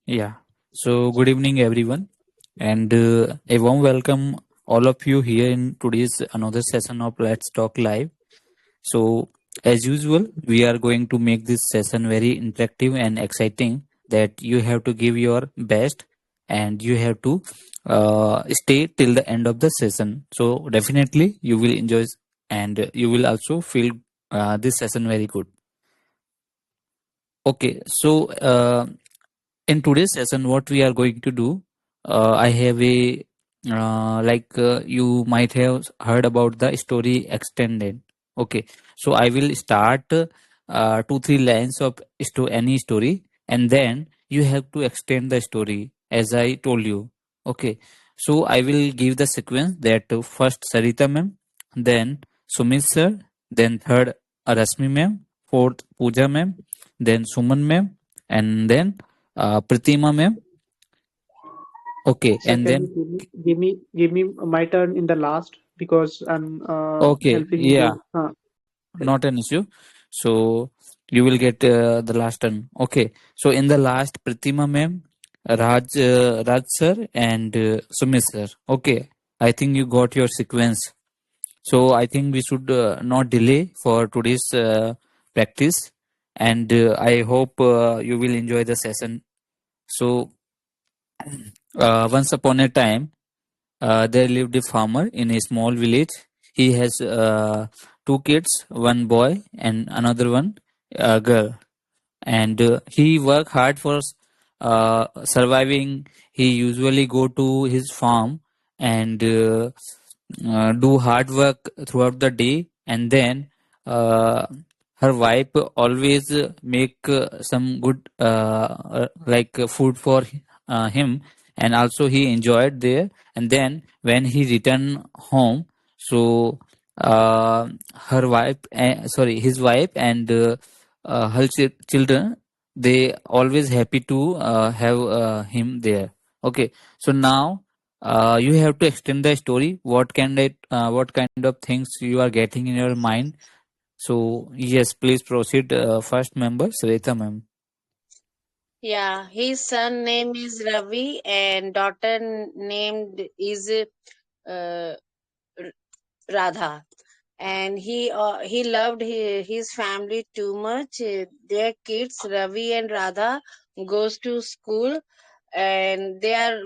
Yeah. So, good evening, everyone, and a warm welcome all of you here in today's another session of Let's Talk Live. So, as usual, we are going to make this session very interactive and exciting. That you have to give your best, and you have to stay till the end of the session. So, definitely, you will enjoy, and you will also feel this session very good. Okay. So, in today's session what we are going to do, I have a you might have heard about the story extended. Okay, so I will start 2 3 lines of any story, and then you have to extend the story as I told you. Okay, so I will give the sequence that first Sarita ma'am, then Sumit sir, then third Rasmi ma'am, fourth Pooja ma'am, then Suman ma'am, and then Pratima ma'am. Okay, Sir, and can then you give me my turn in the last because I'm okay, helping yeah, to not an issue. So you will get the last turn. Okay, so in the last, Pratima ma'am, Raj sir, and Sumit sir. Okay, I think you got your sequence. So I think we should not delay for today's practice, and I hope you will enjoy the session. So once upon a time, there lived a farmer in a small village. He has two kids, one boy and another one girl. And he work hard for surviving. He usually go to his farm and do hard work throughout the day, and then her wife always make some good food for him, and also he enjoyed there. And then when he returned home, so her wife sorry his wife and her children, they always happy to have him there. Okay, so now you have to extend the story. What kind of things you are getting in your mind? So yes, please proceed. First member, Sreta ma'am. Yeah, his son name is Ravi and daughter named is uh, R- Radha. And he loved his family too much. Their kids Ravi and Radha goes to school, and they are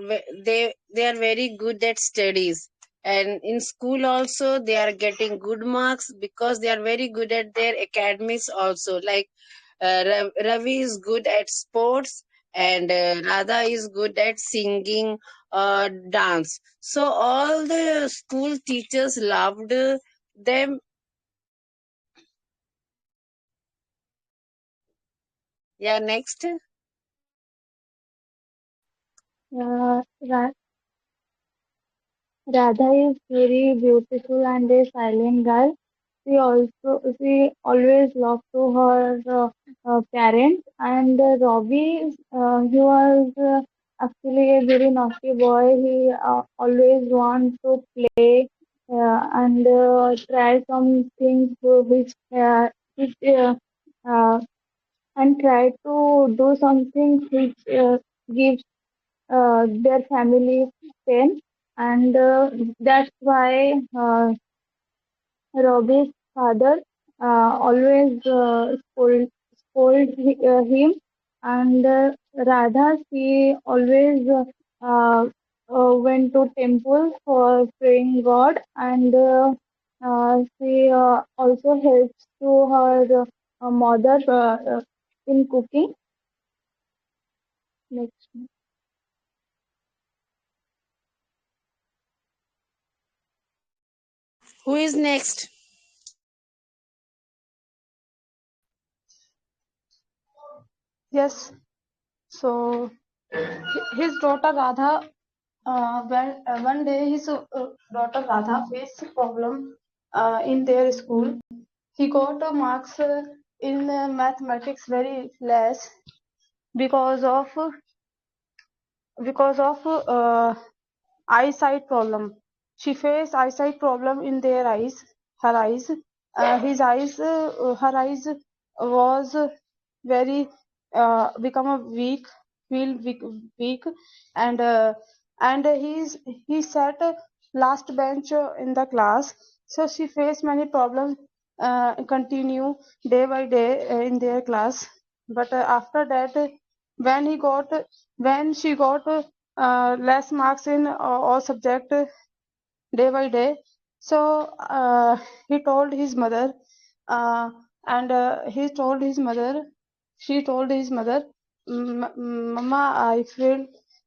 very good at studies. And in school also they are getting good marks because they are very good at their academics also. Like Ravi is good at sports, and Radha is good at singing, dance. So all the school teachers loved them. Yeah, next. Uh, Ra- Radha is very beautiful and a silent girl. She always loved to her parents, and Robbie, he was actually a very naughty boy. He always wants to play and try some things which uh, and try to do something which gives their family pain, and that's why Robbie's father always scold him, and Radha, she always went to temple for praying God, and she also helps to her mother in cooking. Next. Who is next? Yes. So his daughter Radha, one day his daughter Radha faced a problem in their school. He got marks in mathematics very less because of eyesight problem. She faced eyesight problem in their eyes. Her eyes, her eyes was very become a weak. feel weak, and he sat last bench in the class. So she faced many problems. Continue day by day in their class, but after that, when he got when she got less marks in all subject day by day. So he told his mother, uh, and she told his mother, Mama,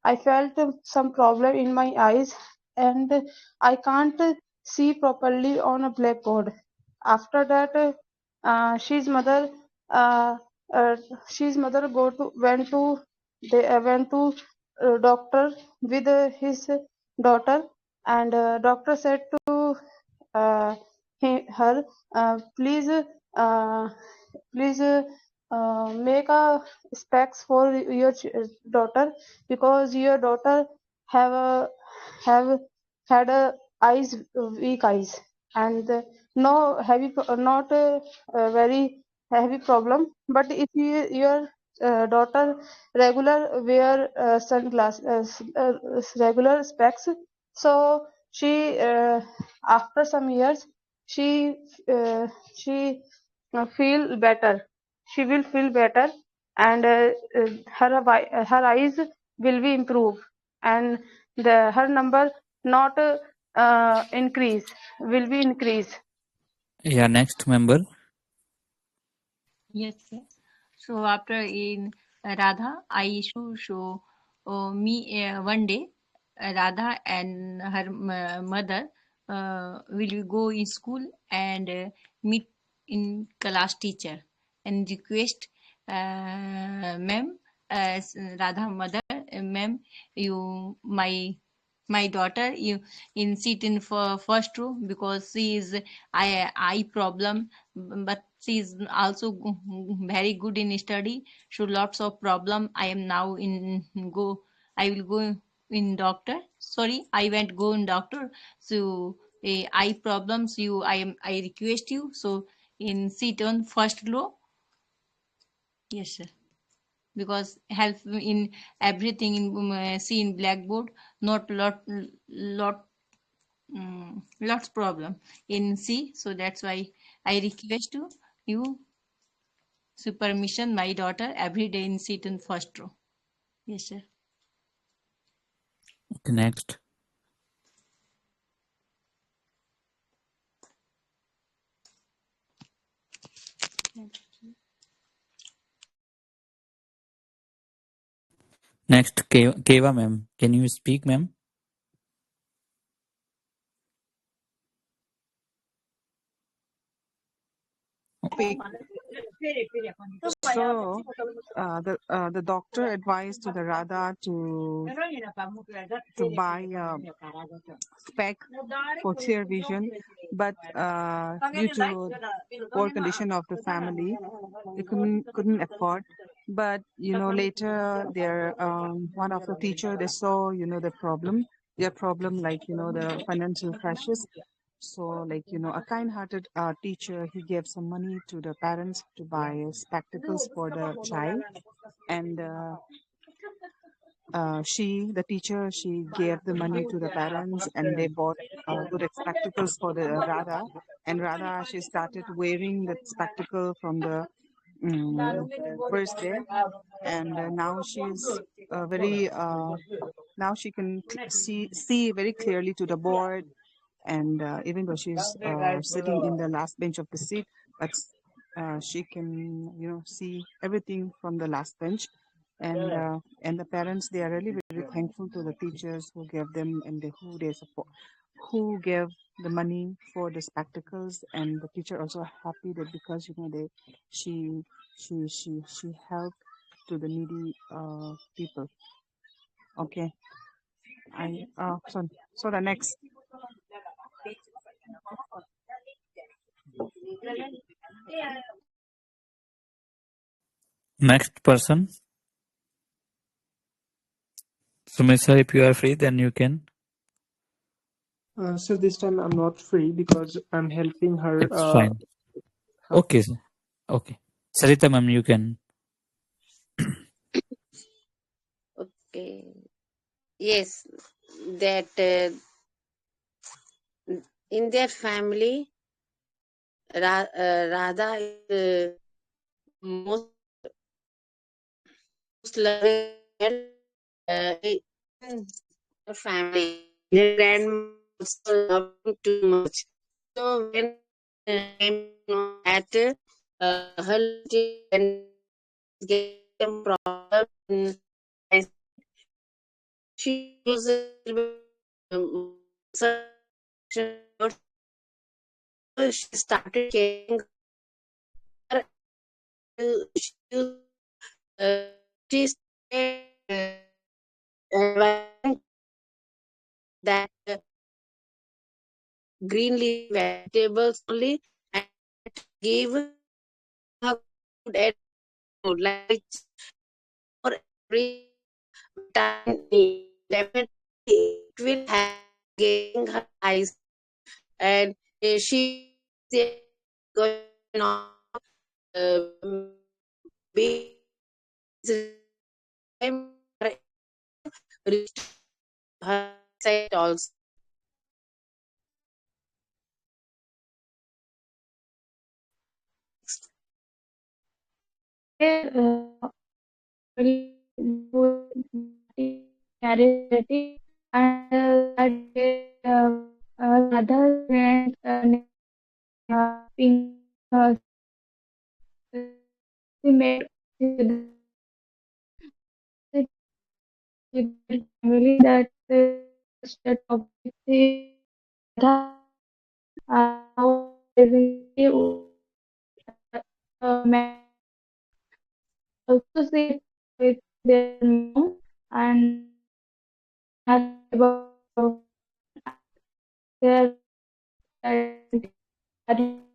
I felt some problem in my eyes, and I can't see properly on a blackboard. After that, she's mother, uh, uh, she's mother went to doctor with his daughter, and doctor said to her, please please make a specs for your daughter, because your daughter have a have had a eyes weak eyes, and no heavy not very heavy problem, but if your daughter regular wear regular specs, so she after some years she uh, she feel better. She will feel better, and her eyes will be improved, and her number not increase, will be increase. Yeah, next member. Yes, sir. So after in Radha, I show me one day Radha and her mother will go in school and meet in class teacher and request ma'am, Radha mother, ma'am, you my daughter you in sit in for first row because she is eye problem, but she is also very good in study, so lots of problem. I am now in go, I will go in doctor, sorry, I went go in doctor. So eye problems, you I request you, so in sit on first row. Yes, sir, because help in everything in see in blackboard, not lots problem in C. So that's why I request you so permission my daughter every day in sit in first row. Yes, sir. Okay, next. Next, Keva ma'am. Can you speak, ma'am? So the doctor advised to the Radha to buy a spec for clear vision, but due to poor condition of the family, they couldn't afford. But later their one of the teacher, they saw their problem, like the financial pressures. So like a kind-hearted teacher, he gave some money to the parents to buy spectacles for the child, and the teacher, she gave the money to the parents, and they bought good spectacles for the Radha. And Radha, she started wearing the spectacle from the first day, and now she's very now she can see very clearly to the board, and even though she's sitting in the last bench of the seat, but she can see everything from the last bench. And the parents, they are really very thankful to the teachers who gave them, and who they support, who gave the money for the spectacles. And the teacher also happy that because she helped to the needy people. Okay, so the next. Next person. Sumit sir, if you are free, then you can. So this time I'm not free because I'm helping her. It's fine. Okay, sir. Okay. Sarita ma'am, you can. Okay. Yes, that in their family, Radha is most loving child. In her family, their grandma also loved him too much. So when came to know that her little grandma is getting some problem in eyes, she was a little bit concerned. So she started caring her. She used, she started advising that green leafy vegetables only and give her food at food like for every vitamin A. Definitely it will have giving her eyes and she going on be reached her side also. They really do charity, and that day Radha's friend Pink she made with their family that the topic is Radha how basically man also see with their mom and has about their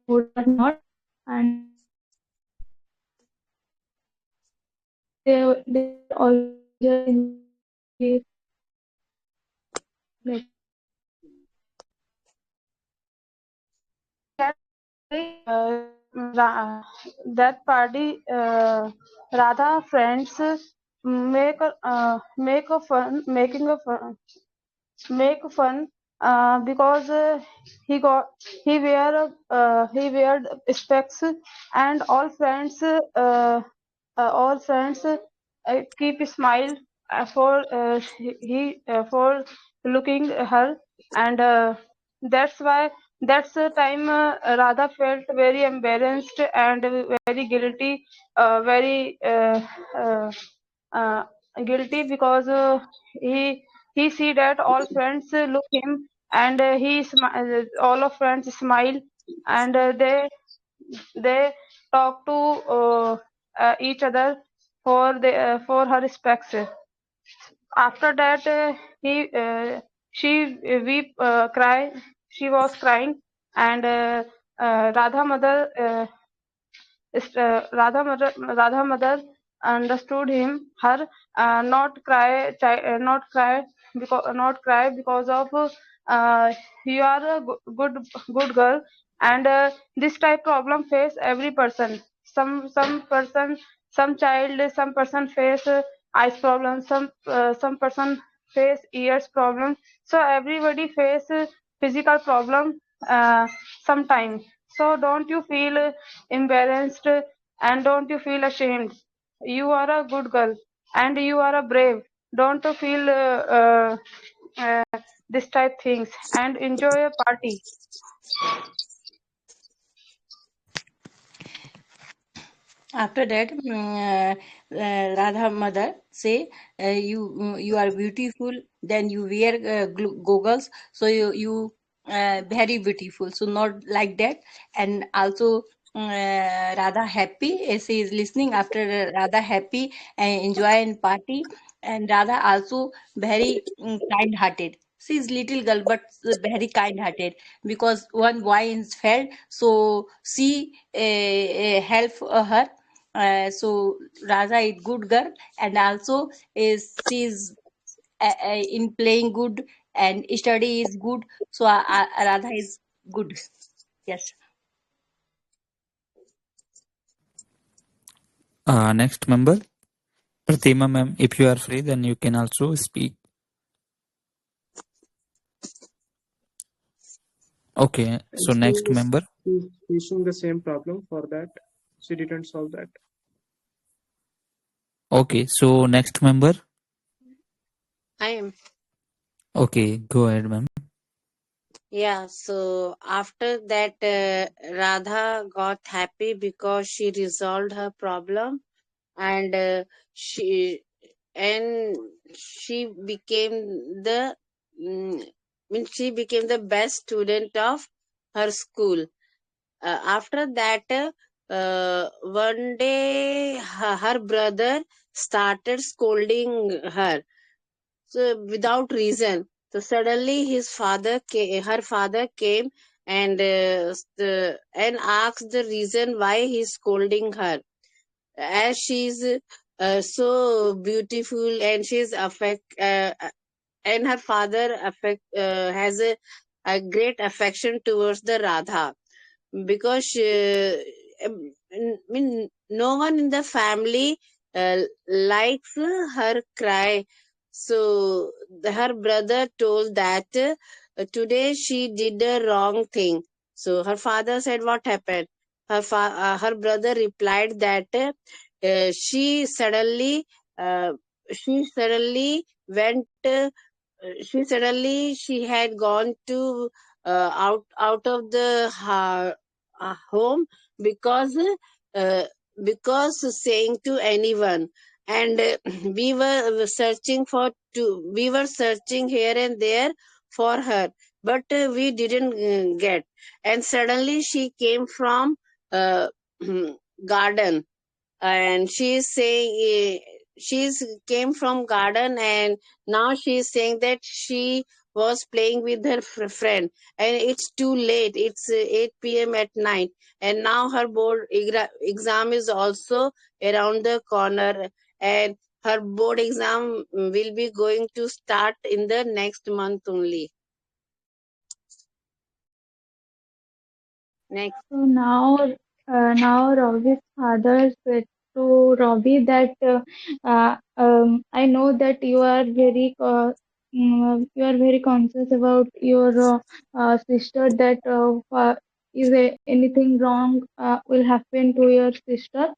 would or not, and they always like That party, Radha friends make a fun, making a fun, make fun because he wear specs, and all friends keep a smile for looking her, and that's why that's the time Radha felt very embarrassed and very guilty, very uh, guilty because he see that all friends look him, and all of friends smile, and they talk to each other for her specs. After that, she weep cry. She was crying, and Radha mother Radha mother understood her, not cry because of you are a good girl, and this type problem face every person. Some child, some person face eyes problem, some person face ears problem. So everybody face physical problem sometime. So don't you feel embarrassed, and don't you feel ashamed. You are a good girl and you are a brave. Don't you feel this type things, and enjoy a party. After that, Radha mother say, you are beautiful. Then you wear goggles, so you very beautiful. So not like that. And also Radha happy. She is listening after Radha happy and enjoy and party. And Radha also very kind hearted. She is little girl but very kind hearted, because one boy is fell, so she help her. So Raja is good girl, and also is she's in playing good and study is good. So Radha is good. Yes. Next member. Pratima ma'am, if you are free, then you can also speak. Okay, so And next member. she's facing the same problem for that. She didn't solve that. Okay, so next member. I am. Okay, go ahead, ma'am. Yeah, so after that, Radha got happy because she resolved her problem, and she and she became the she became the best student of her school. After that, one day her brother started scolding her, so without reason. So suddenly her father came and and asked the reason why he's scolding her, as she's so beautiful and and her father has a great affection towards the Radha, because no one in the family likes her cry. So her brother told that today she did the wrong thing. So her father said, "What happened?" Her brother replied that she suddenly uh, went. She had gone to out of the home, because uh, saying to anyone, and we were searching here and there for her, but we didn't get. And suddenly she came from uh, garden, and she's saying she's came from garden, and now she's saying that she was playing with her friend, and it's too late, it's 8 p.m. at night, and now her exam is also around the corner, and her board exam will be going to start in the next month only. Next. So now Robbie's father said to Robbie that I know that you are very conscious about your sister, that anything wrong will happen to your sister.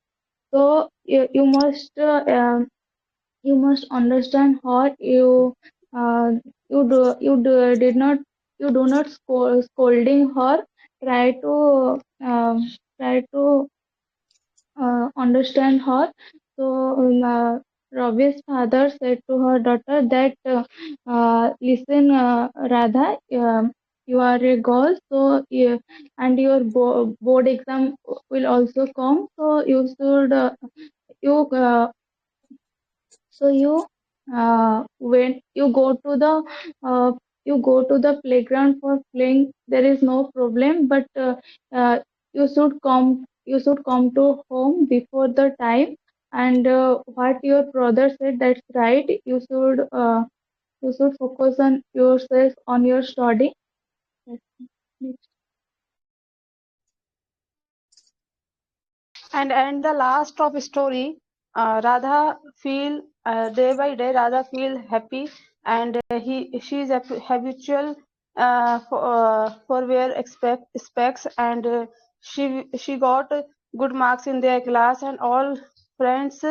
So you must understand her. Did not, you do not scolding her. Try to try to understand her. So Robbie's father said to her daughter that listen, Radha, you are a girl, so and your board exam will also come, so you so when uh, you go to the playground for playing, there is no problem. But uh, you should come to home before the time. And what your brother said, that's right. You should focus on yourself, on your study. That's it. And the last of story, Radha feel day by day. Radha feel happy, and she is a habitual for wear specs, and she got good marks in their class, and all friends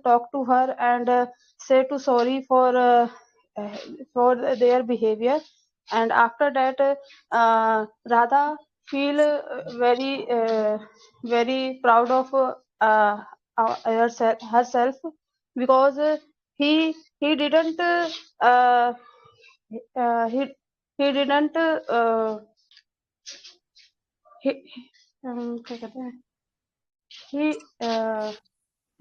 talk to her and say to sorry uh, for their behavior. And after that, Radha feel very proud of herself, because he didn't he didn't he क्या कहते हैं? he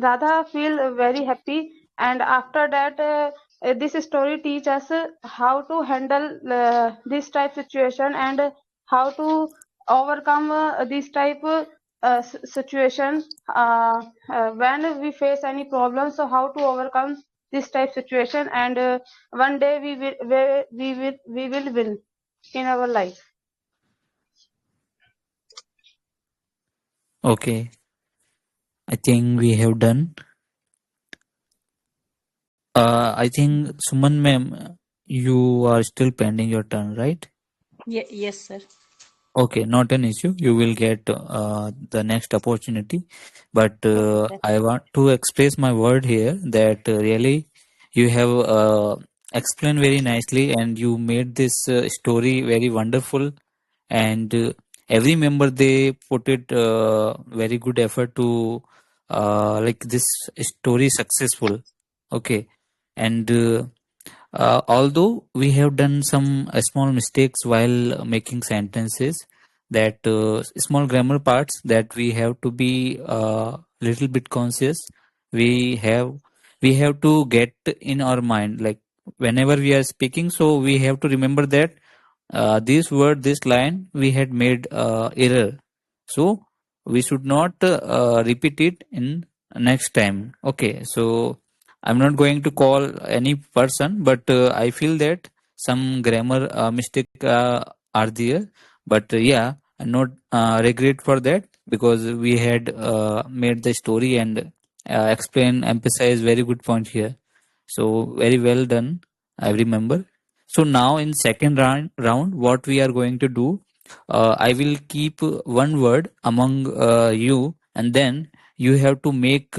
Radha feel very happy, and after that, this story teach us how to handle this type situation, and how to overcome this type situation when we face any problem. So how to overcome this type situation, and one day we will win in our life. Okay. I think we have done. I think Suman ma'am, you are still pending your turn, right? Yes, sir. Okay, not an issue. You will get the next opportunity. But Okay, sir. I want to express my word here that really you have explained very nicely and you made this story very wonderful. And every member they put it very good effort to like this story successful. Okay, and although we have done some small mistakes while making sentences, that small grammar parts that we have to be little bit conscious. We have we have to get in our mind like whenever we are speaking. So we have to remember that this word, this line, we had made error. So we should not repeat it in next time. Okay, so I'm not going to call any person, but I feel that some grammar mistake are there. But yeah, I'm not regret for that because we had made the story and explain, emphasize very good point here. So very well done, I remember. So now in second round, what we are going to do, I will keep one word among you, and then you have to make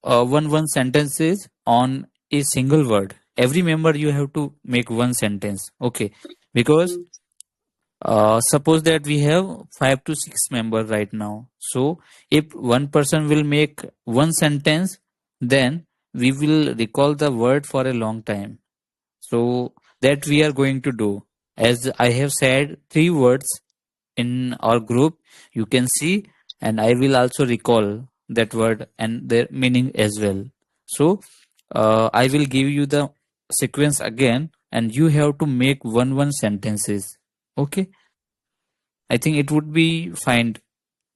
one sentences on a single word. Every member you have to make one sentence. Okay, because Mm. suppose that we have 5 to 6 members right now. So if one person will make one sentence, then we will recall the word for a long time. So that we are going to do. As I have said, 3 words in our group, you can see, and I will also recall that word and their meaning as well. So I will give you the sequence again, and you have to make one sentences. Okay, I think it would be fine.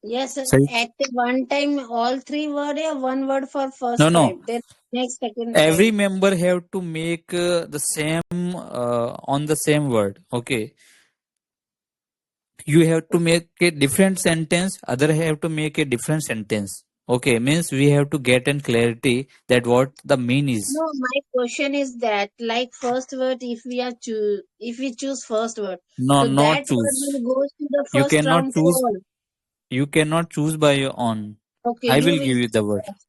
Yes, sir. Sorry. At one time, all three word or one word for No, first no. time, then next second Every time. member have to make the same on the same word. Okay, you have to make a different sentence, other have to make a different sentence. Okay, means we have to get in clarity that what the mean is. No, my question is that like first word, if we choose first word, No, so not that word choose. will go to the You first cannot round choose. for all. You cannot choose by your own. Okay, I you will will give you the word. choose.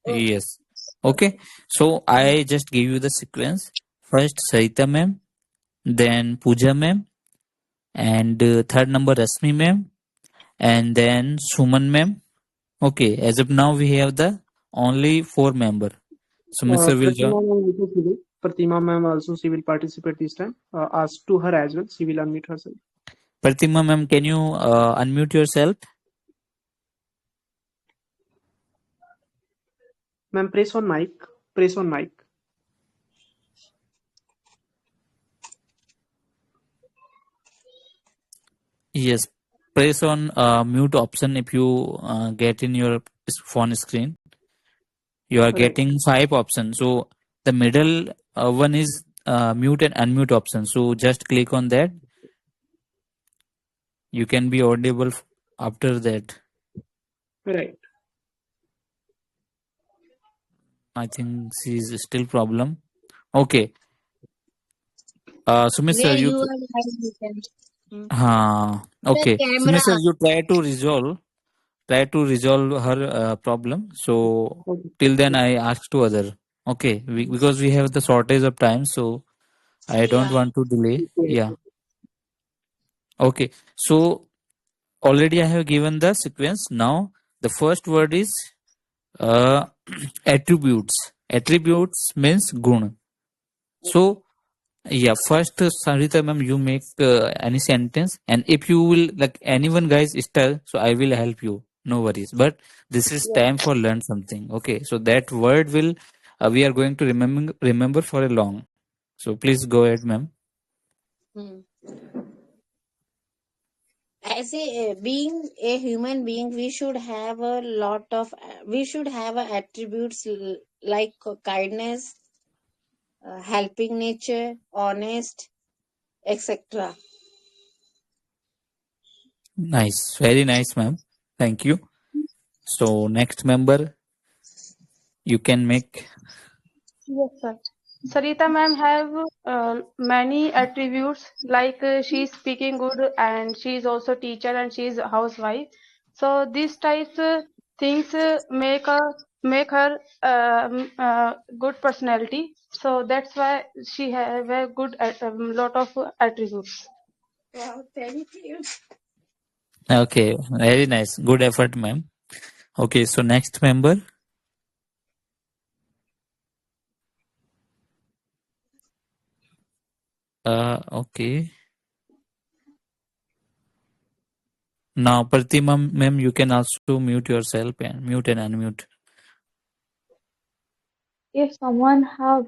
Okay, Yes. Okay. So I just give you the sequence. First Sarita ma'am, then Pooja ma'am, and third number Rasmi ma'am, and then Suman ma'am. Okay. As of now, we have the only 4 member. So Mr. will join. Pratima ma'am also she will. Pratima ma'am also she will participate this time. Ask to her as well. She will unmute herself. Pratima ma'am, can you unmute yourself? Ma'am, press on mic. Press on mic. Yes. Press on mute option if you get in your phone screen. You are Right. getting 5 options. So the middle one is mute and unmute option. So just click on that. You can be audible after that. Right. I think she is still problem. Okay. Sumit sir, where you you are written. The okay. Sumit camera. sir, you try to resolve her problem. So Okay. till then, I ask to other. Okay, because we have the shortage of time, so I don't Yeah. want to delay. Yeah. Okay. So already I have given the sequence. Now the first word is uh, attributes. Attributes means gun. So yeah, first Sarita ma'am, you make any sentence, and if you will like anyone guys start, so I will help you. No worries. But this is Yeah. time for learn something. Okay, so that word will we are going to remember for a long. So please go ahead, ma'am. Hmm. As a being a human being, we should have a lot of we should have attributes like kindness, helping nature, honest, etc. Nice, very nice, ma'am. Thank you. So next member, you can make. Yes, sir. Sarita ma'am have many attributes like she is speaking good and she is also teacher and she is a housewife. So these types things make her good personality. So that's why she have a good lot of attributes. Wow, thank you. Okay, very nice. Good effort, ma'am. Okay, so next member. Okay. Now, Pratima ma'am, you can also mute yourself and mute and unmute. If someone have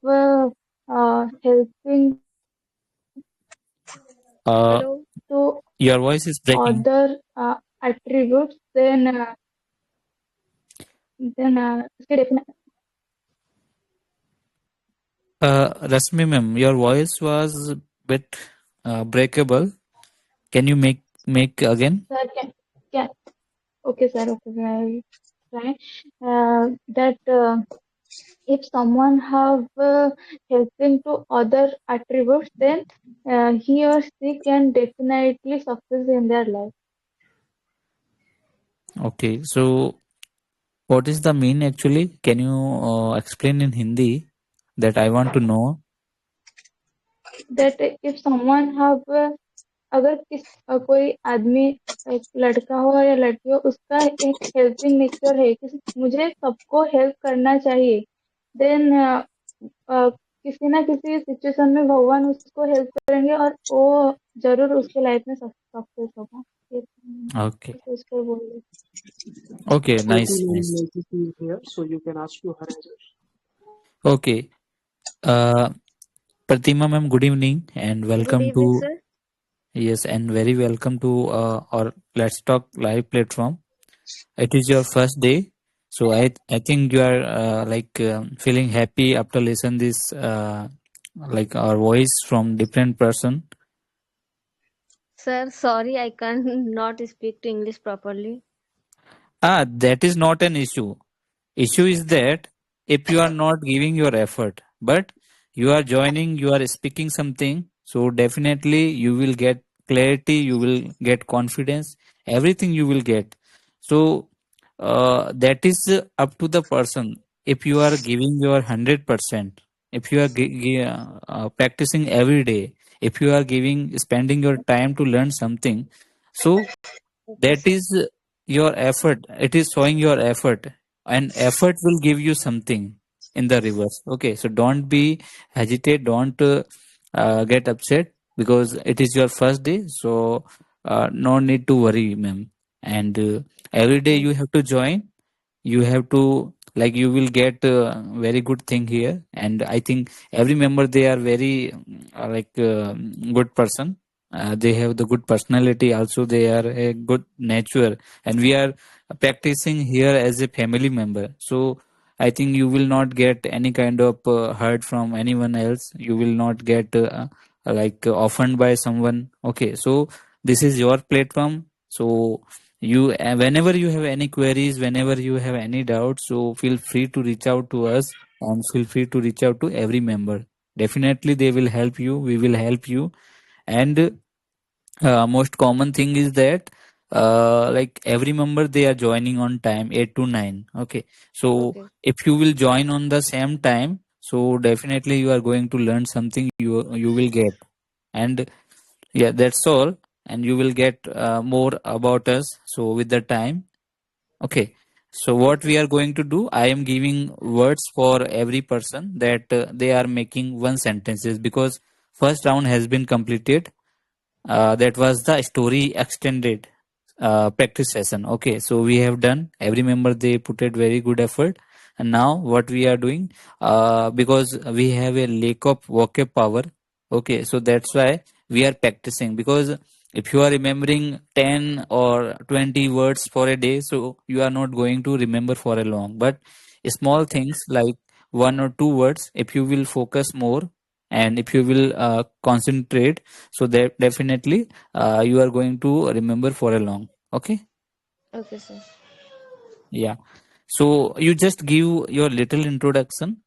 helping Uh, to your voice is breaking. other attributes, then Rasmi ma'am, your voice was bit breakable. Can you make again? sir can okay sir, okay sir, I will try. That if someone have helping to other attributes, then he or she can definitely success in their life. Okay, so what is the mean actually? Can you explain in Hindi that I want to know? That if someone have अगर कोई आदमी एक लड़का हो या लड़की हो, उसका एक हेल्पिंग नेचर है कि मुझे सबको हेल्प करना चाहिए, देन किसी ना किसी सिचुएशन में भगवान उसको हेल्प करेंगे और वो जरूर उसके लाइफ में सक्सेस होगा। Okay, सोच कर बोल रही okay, Smriti nice, ma'am nice. is here, so you can ask to her as well. Okay, Pratima ma'am, good evening and Good welcome evening, to sir. yes and very welcome to our Let's Talk live platform. It is your first day, so I think you are feeling happy after listen this like our voice from different person. Sir, sorry, I can't not speak to English properly. That is not an issue. Issue is that if you are not giving your effort, but you are joining, you are speaking something, so definitely you will get clarity, you will get confidence, everything you will get. So that is up to the person. If you are giving your 100%, if you are practicing every day, if you are giving spending your time to learn something, so Okay, that sir. is your effort, it is showing your effort, and effort will give you something in the reverse. Okay, so don't be hesitate, don't get upset because it is your first day, so no need to worry, ma'am. And every day Thank you have to join, you have to like you will get very good thing here, and I think every member they are very good person, they have the good personality also, they are a good nature, and we are practicing here as a family member, so I think you will not get any kind of hurt from anyone else, you will not get offended by someone. Okay, so this is your platform, so you whenever you have any queries, whenever you have any doubts, so feel free to reach out to us and feel free to reach out to every member. Definitely they will help you, we will help you. And most common thing is that like every member they are joining on time 8 to 9. Okay, so okay. if you will join on the same time, so definitely you are going to learn something, you will get. And yeah, that's all, and you will get more about us so with the time. Okay, so what we are going to do, I am giving words for every person that they are making one sentences, because first round has been completed, that was the story extended practice session. Okay, so we have done, every member they put it very good effort, and now what we are doing, because we have a lack of vocab power. Okay, so that's why we are practicing, because if you are remembering 10 or 20 words for a day, so you are not going to remember for a long, but small things like one or two words, if you will focus more and if you will concentrate, so that definitely you are going to remember for a long. Okay, Okay, sir. Yeah. So you just give your little introduction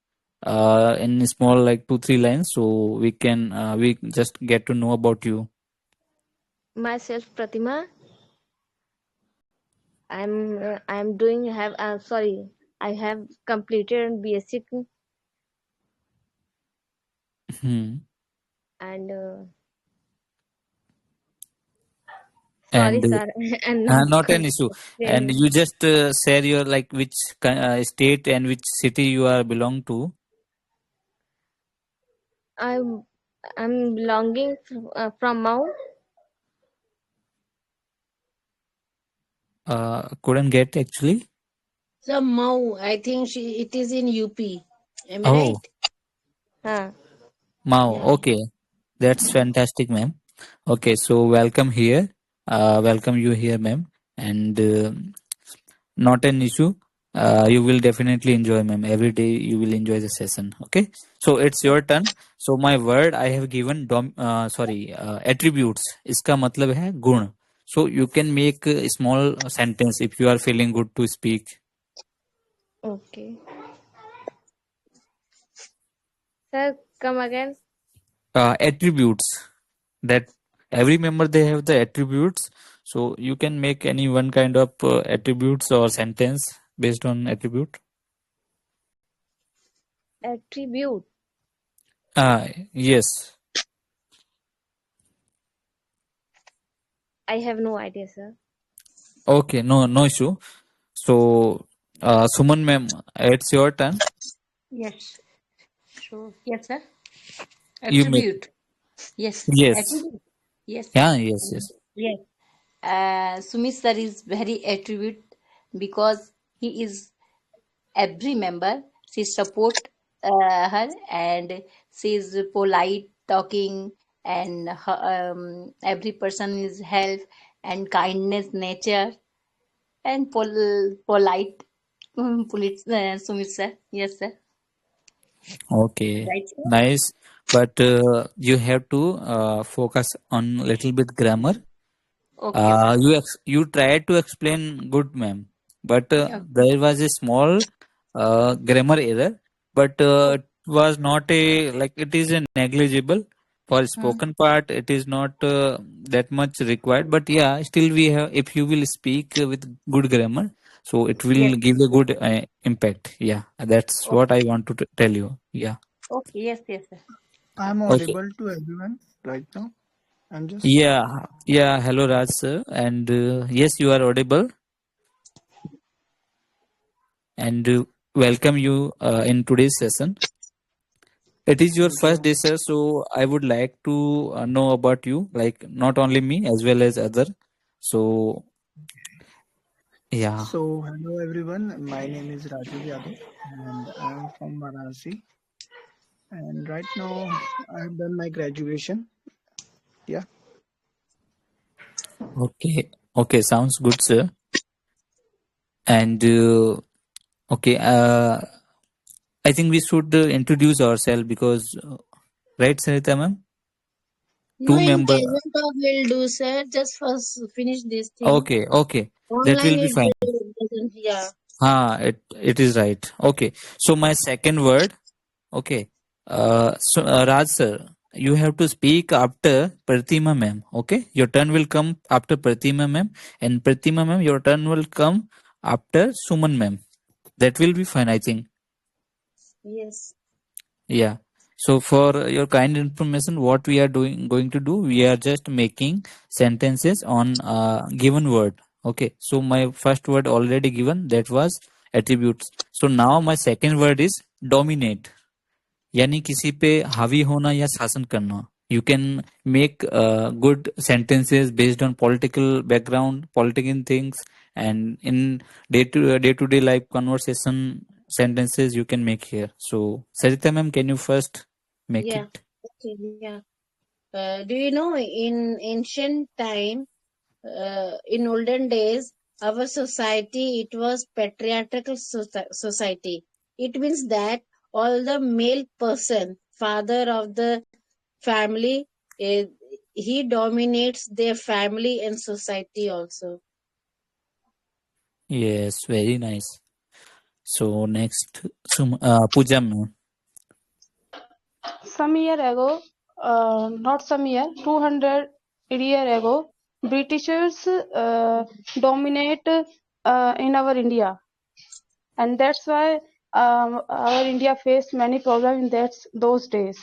in small, like 2-3 lines, so we just get to know about you. Myself, Pratima. I'm doing have sorry. I have completed basic Hmm. and sorry, And sir. I'm not not an going issue. to And explain. you just share your, like, which state and which city you are belong to. I'm I'm belonging from Mount. Couldn't get actually. So Mau, I think it is in UP. Am I Oh, right? Huh. Mao. Yeah. Okay, that's fantastic, ma'am. Okay, so welcome here. Welcome you here, ma'am. And not an issue. You will definitely enjoy, ma'am. Every day you will enjoy the session. Okay, so it's your turn. So my word I have given attributes. इसका मतलब है गुण. So you can make a small sentence if you are feeling good to speak. Okay. Sir, come again. Attributes, that every member they have the attributes, so you can make any one kind of attributes or sentence based on attribute. Attribute. Yes. I have no idea, sir. Okay, no issue. So Suman ma'am, it's your turn. Yes. So, yes, sir. You make. Attribute. Yes. Yes. Attribute. Yes. Yeah, yes. Yes. Sumit sir is very attribute because he is every member. She support her and she is polite talking and every person is help and kindness nature and polite. Sumit sir. Yes, sir. Okay, Right, sir? nice. But you have to focus on little bit grammar. Okay, sir. You tried to explain good, ma'am, but Okay. there was a small grammar error, but Okay. it was not a, like, it is a negligible. For Hmm. spoken part, it is not that much required. But yeah, still we have. If you will speak with good grammar, so it will Yes. give a good impact. Yeah, that's what I Okay. want to tell you. Yeah. Okay. Yes. Yes, sir. I'm Okay. audible to everyone right now. I'm just Yeah. Yeah. Hello, Raj sir, and yes, you are audible. And welcome you in today's session. It is your thank first you. day, sir, so I would like to know about you, like not only me as well as other. So yeah, So, hello everyone. My name is Rajiv Yadav and I'm from Varanasi. And right now, I've done my graduation. Yeah. okay, okay, sounds good, sir. And okay, I think we should introduce ourselves because, right, Sarita ma'am, No, two in member. present talk will do, sir. Just first finish this thing. Okay, okay, that Online will be it fine. doesn't. Yeah. It is right. Okay, so my second word. Okay. So Raj sir, you have to speak after Pratima ma'am. Okay, your turn will come after Pratima ma'am, and Pratima ma'am, your turn will come after Suman ma'am. That will be fine, I think. Yes. Yeah. So for your kind information, what we are going to do, we are just making sentences on given word. Okay. So my first word already given, that was attributes. So now my second word is dominate. यानी किसी पे हावी होना या शासन करना. You can make good sentences based on political background, political things, and in day to day life conversation sentences you can make here. So Sarita ma'am, can you first make Yeah. it? Okay. Yeah. Do you know in ancient time, in olden days, our society, it was patriarchal society. It means that all the male person, father of the family, eh, he dominates their family and society also. Yes, very nice. So next, Pooja ma'am. Some year ago, not some year, 200 year ago, Britishers dominate in our India, and that's why our India faced many problems in those days.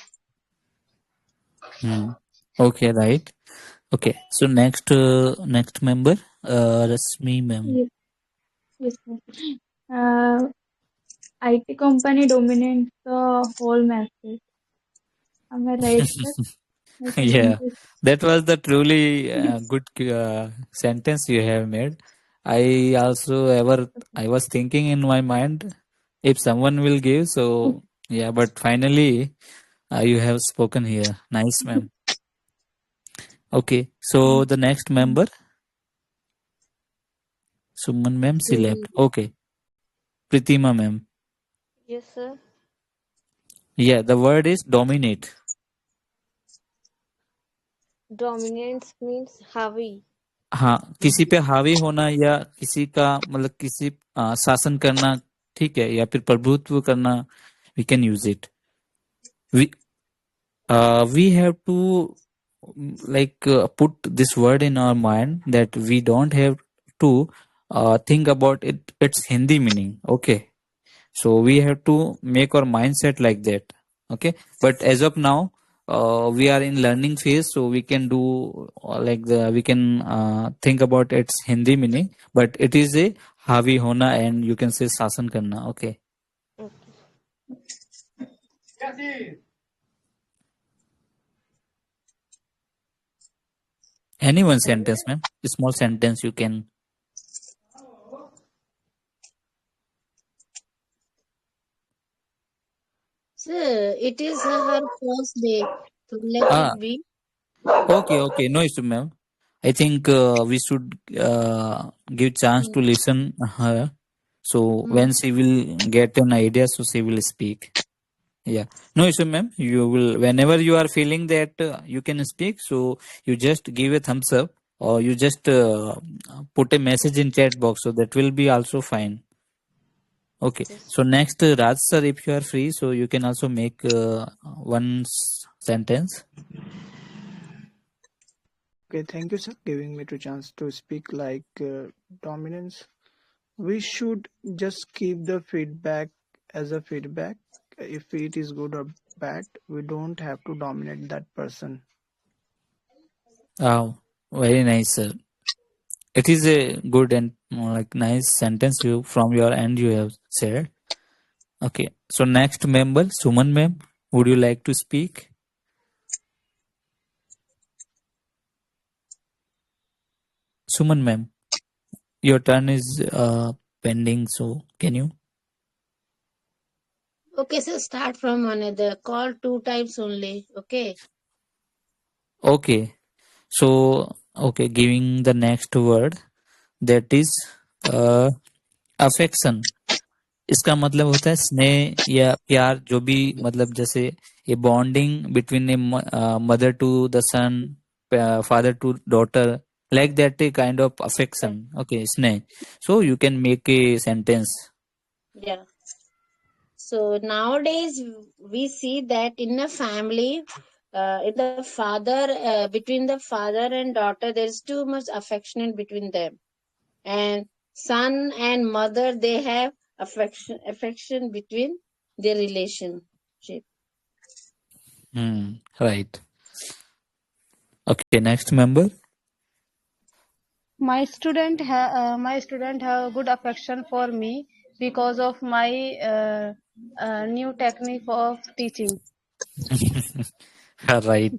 Okay, right. Okay, so next member, Rasmi ma'am. Yes, yes, sir. IT company dominates the whole market. Am I right, sir? I Yeah, think this. that was the truly good sentence you have made. I was thinking in my mind if someone will give. So yeah, but finally you have spoken here. Nice, ma'am. Okay, so the next member, Suman ma'am, she left. Okay, Pritima ma'am. Yes, sir. Yeah, the word is dominate. Dominance means heavy. हाँ, किसी पे हावी होना या किसी का मतलब किसी शासन करना, ठीक है, या फिर प्रभुत्व करना, we can use it. We have to put this word in our mind that we don't have to think about its Hindi meaning. Okay, so we have to make our mindset like that. Okay, but as of now we are in learning phase, so we can do we can think about its Hindi meaning, but it is a havi hona and you can say shasan karna. Okay. Any one sentence, ma'am. A small sentence you can. Sir, it is her first day, so let Ah, it be. okay, no issue, ma'am. I think we should give chance to listen her. So when she will get an idea, so she will speak. Yeah, no issue, ma'am. You will whenever you are feeling that you can speak, so you just give a thumbs up or you just put a message in chat box. So that will be also fine. Okay. So next, Raj sir, if you are free, so you can also make one sentence. Okay, thank you, sir, giving me the chance to speak like dominance. We should just keep the feedback as a feedback. If it is good or bad, we don't have to dominate that person. Oh, very nice, sir. It is a good and nice sentence you from your end you have said. Okay. So next member, Suman ma'am, would you like to speak? Suman ma'am, your turn is pending. So can you? Okay, so start from another. Call 2 times only. Okay. Okay. So okay, giving the next word that is affection. इसका मतलब होता है स्नेह या प्यार, जो भी मतलब जैसे ये bonding between a mother to the son, father to daughter, like that a kind of affection. Okay, sneh. So you can make a sentence. Yeah. So nowadays we see that in a family, in the father, between the father and daughter, there is too much affection between them. And son and mother, they have affection between their relationship. Right. Okay, next member. My student have good affection for me because of my new technique of teaching. Right.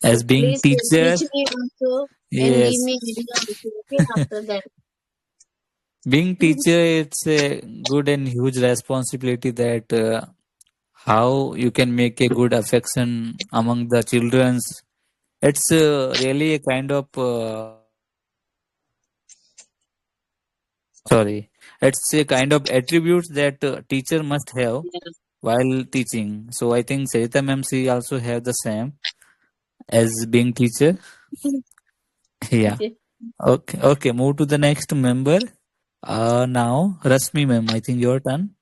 As being Please teacher, teach me also and yes, give me idea also, okay, after that. being teacher, it's a good and huge responsibility that how you can make a good affection among the children's. It's really a kind of sorry, it's a kind of attributes that teacher must have Yeah. while teaching. So I think Sarita ma'am, she also have the same as being teacher. Yeah. Okay. Okay, okay. Move to the next member. Now Rasmi ma'am, I think your turn.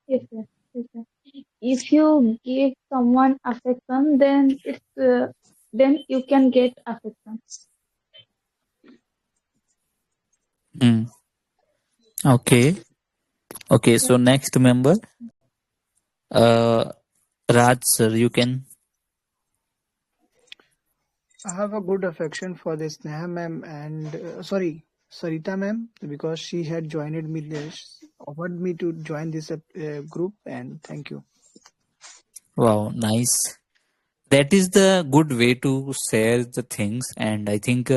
Yes, sir. Yes, sir. If you give someone affection, then you can get affection. Hmm. Okay, okay. Yes. So next member, Raj sir, you can. I have a good affection for this Neha ma'am and sorry, Sarita ma'am, because she had joined me this, offered me to join this group, and thank you. Wow, nice. That is the good way to share the things, and I think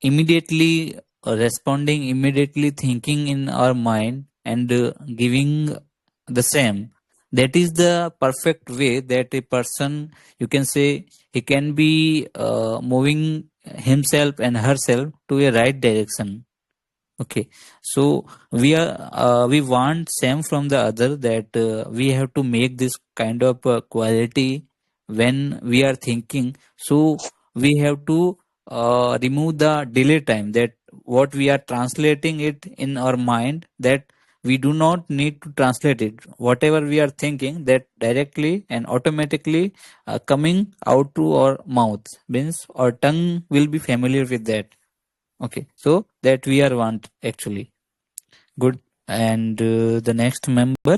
immediately responding, immediately thinking in our mind, and giving the same. That is the perfect way that a person, you can say, he can be moving himself and herself to a right direction. Okay, so we want same from the other, that we have to make this kind of quality when we are thinking. So we have to remove the delay time, that what we are translating it in our mind, that we do not need to translate it. Whatever we are thinking, that directly and automatically coming out to our mouth, means our tongue will be familiar with that. Okay, so that we are want actually. Good. And the next member,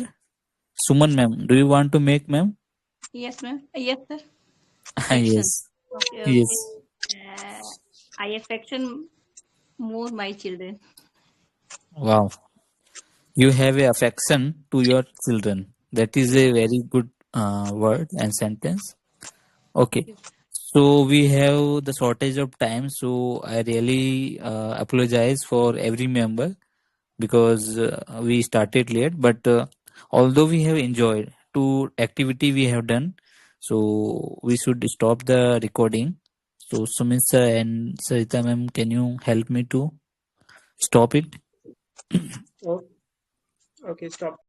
Suman ma'am. Do you want to make ma'am? Yes, ma'am. Yes, sir. Affection. Yes. Okay, okay. Yes. I affection more my children. Wow. You have a affection to your children. That is a very good word and sentence. Okay. So we have the shortage of time. So I really apologize for every member, because we started late, but although we have enjoyed two activity we have done, so we should stop the recording. So Sumit sir and Sarita ma'am, can you help me to stop it? Oh, okay, stop.